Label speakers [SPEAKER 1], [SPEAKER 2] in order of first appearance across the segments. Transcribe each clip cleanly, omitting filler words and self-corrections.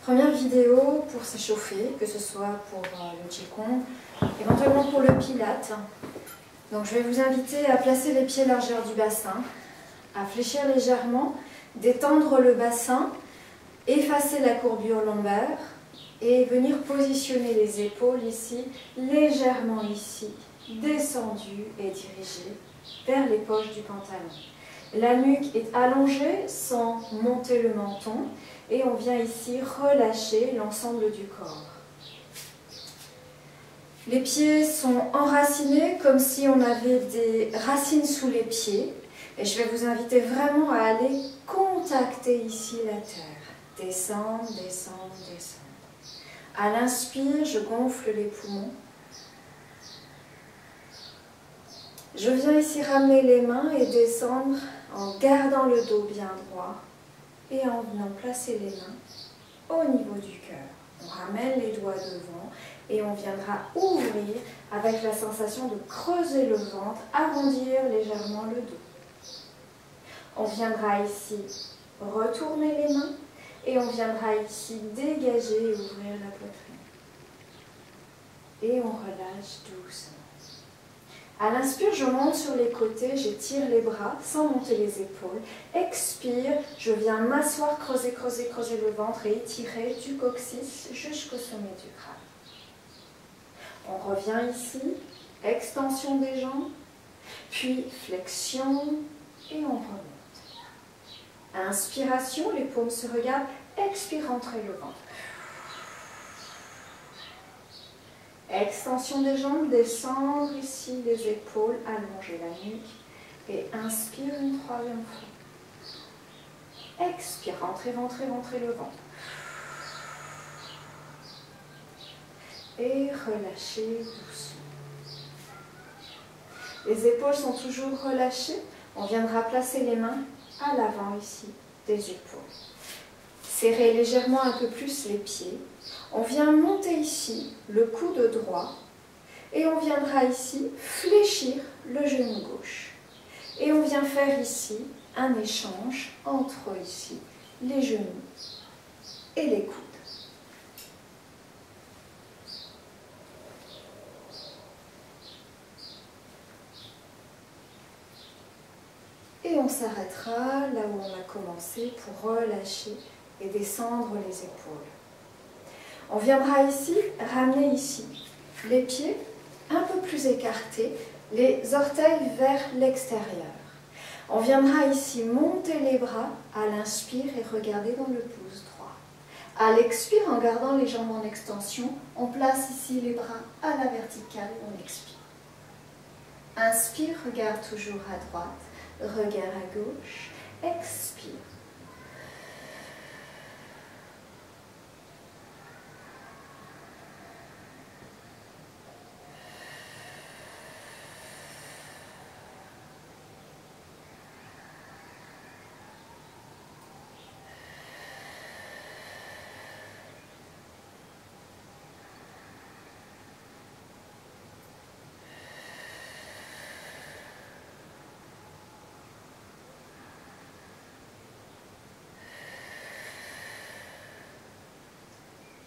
[SPEAKER 1] Première vidéo pour s'échauffer, que ce soit pour le Qigong, éventuellement pour le Pilate. Donc je vais vous inviter à placer les pieds largeur du bassin, à fléchir légèrement, détendre le bassin, effacer la courbure lombaire et venir positionner les épaules ici, légèrement ici, descendues et dirigées vers les poches du pantalon. La nuque est allongée sans monter le menton et on vient ici relâcher l'ensemble du corps. Les pieds sont enracinés comme si on avait des racines sous les pieds et je vais vous inviter vraiment à aller contacter ici la terre. Descendre, descendre, descendre. À l'inspire, je gonfle les poumons. Je viens ici ramener les mains et descendre en gardant le dos bien droit et en venant placer les mains au niveau du cœur. On ramène les doigts devant et on viendra ouvrir avec la sensation de creuser le ventre, arrondir légèrement le dos. On viendra ici retourner les mains et on viendra ici dégager et ouvrir la poitrine. Et on relâche doucement. À l'inspire, je monte sur les côtés, j'étire les bras sans monter les épaules. Expire, je viens m'asseoir, creuser, creuser, creuser le ventre et étirer du coccyx jusqu'au sommet du crâne. On revient ici, extension des jambes, puis flexion et on remonte. Inspiration, les paumes se regardent, expire, rentrez le ventre. Extension des jambes, descendre ici les épaules, allonger la nuque et inspire une troisième fois. Expire, rentrez, rentrez, rentrez le ventre. Et relâchez doucement. Les épaules sont toujours relâchées. On viendra placer les mains à l'avant ici des épaules. Serrez légèrement un peu plus les pieds. On vient monter ici le coude droit et on viendra ici fléchir le genou gauche. Et on vient faire ici un échange entre ici les genoux et les coudes. Et on s'arrêtera là où on a commencé pour relâcher et descendre les épaules. On viendra ici, ramener ici les pieds un peu plus écartés, les orteils vers l'extérieur. On viendra ici monter les bras à l'inspire et regarder dans le pouce droit. À l'expire, en gardant les jambes en extension, on place ici les bras à la verticale, on expire. Inspire, regarde toujours à droite. Regard à gauche, expire.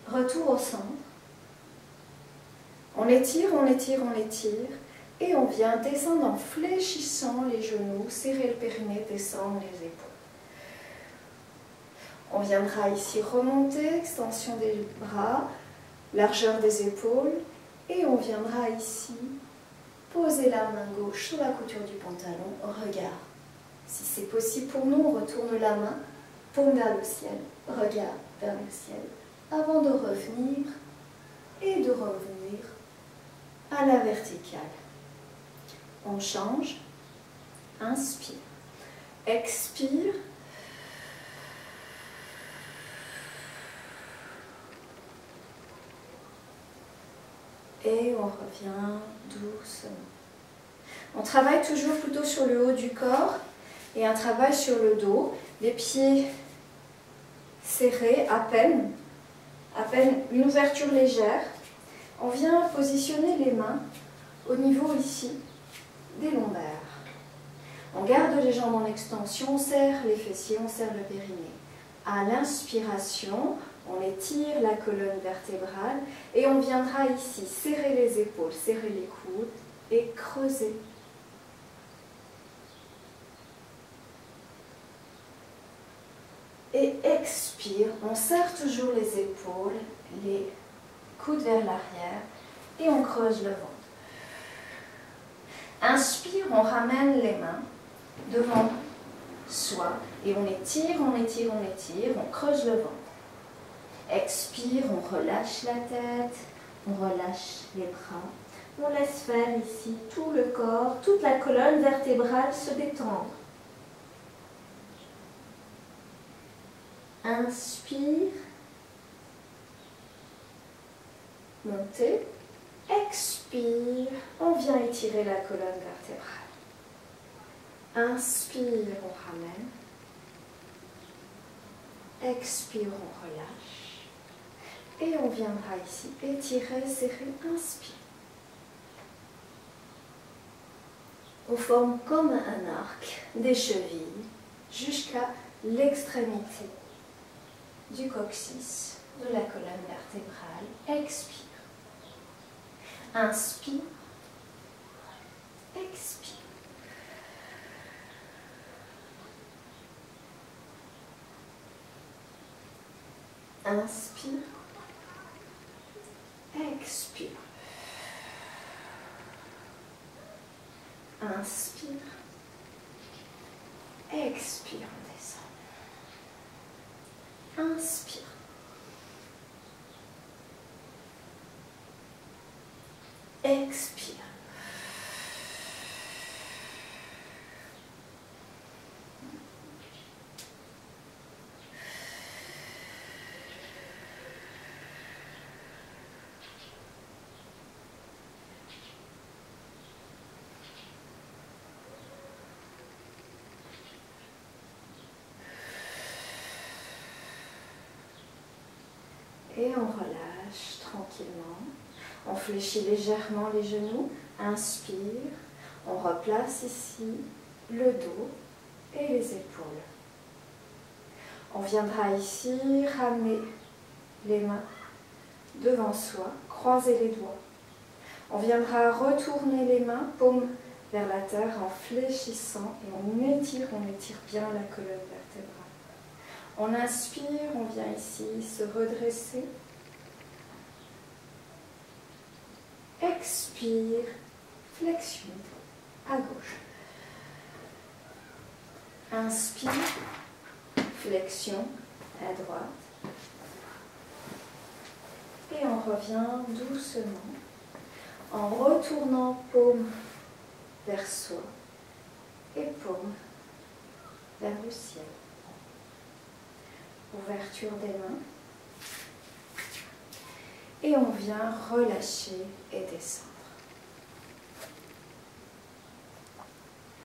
[SPEAKER 1] Retour au centre. On étire, on étire, on étire. Et on vient descendre en fléchissant les genoux, serrer le périnée, descendre les épaules. On viendra ici remonter, extension des bras, largeur des épaules. Et on viendra ici poser la main gauche sur la couture du pantalon, regard. Si c'est possible pour nous, on retourne la main, paume vers le ciel, regard vers le ciel. Avant de revenir et de revenir à la verticale. On change, inspire, expire, et on revient doucement. On travaille toujours plutôt sur le haut du corps et un travail sur le dos, les pieds serrés à peine une ouverture légère. On vient positionner les mains au niveau ici des lombaires. On garde les jambes en extension, on serre les fessiers, on serre le périnée. À l'inspiration, on étire la colonne vertébrale et on viendra ici serrer les épaules, serrer les coudes et creuser. Et expire, on serre toujours les épaules, les coudes vers l'arrière et on creuse le ventre. Inspire, on ramène les mains devant soi et on étire, on étire, on étire, on creuse le ventre. Expire, on relâche la tête, on relâche les bras. On laisse faire ici tout le corps, toute la colonne vertébrale se détendre. Inspire, montez, expire, on vient étirer la colonne vertébrale. Inspire, on ramène, expire, on relâche, et on viendra ici étirer, serrer, inspire. On forme comme un arc des chevilles jusqu'à l'extrémité du coccyx, de la colonne vertébrale. Expire. Inspire. Expire. Inspire. Expire. Inspire. Expire, on descend. Inspire. Expire. Et on relâche tranquillement. On fléchit légèrement les genoux. Inspire. On replace ici le dos et les épaules. On viendra ici ramener les mains devant soi, croiser les doigts. On viendra retourner les mains, paumes vers la terre en fléchissant et on étire bien la colonne vertébrale. On inspire, on vient ici se redresser. Expire, flexion à gauche. Inspire, flexion à droite. Et on revient doucement en retournant paume vers soi et paume vers le ciel. Ouverture des mains. Et on vient relâcher et descendre.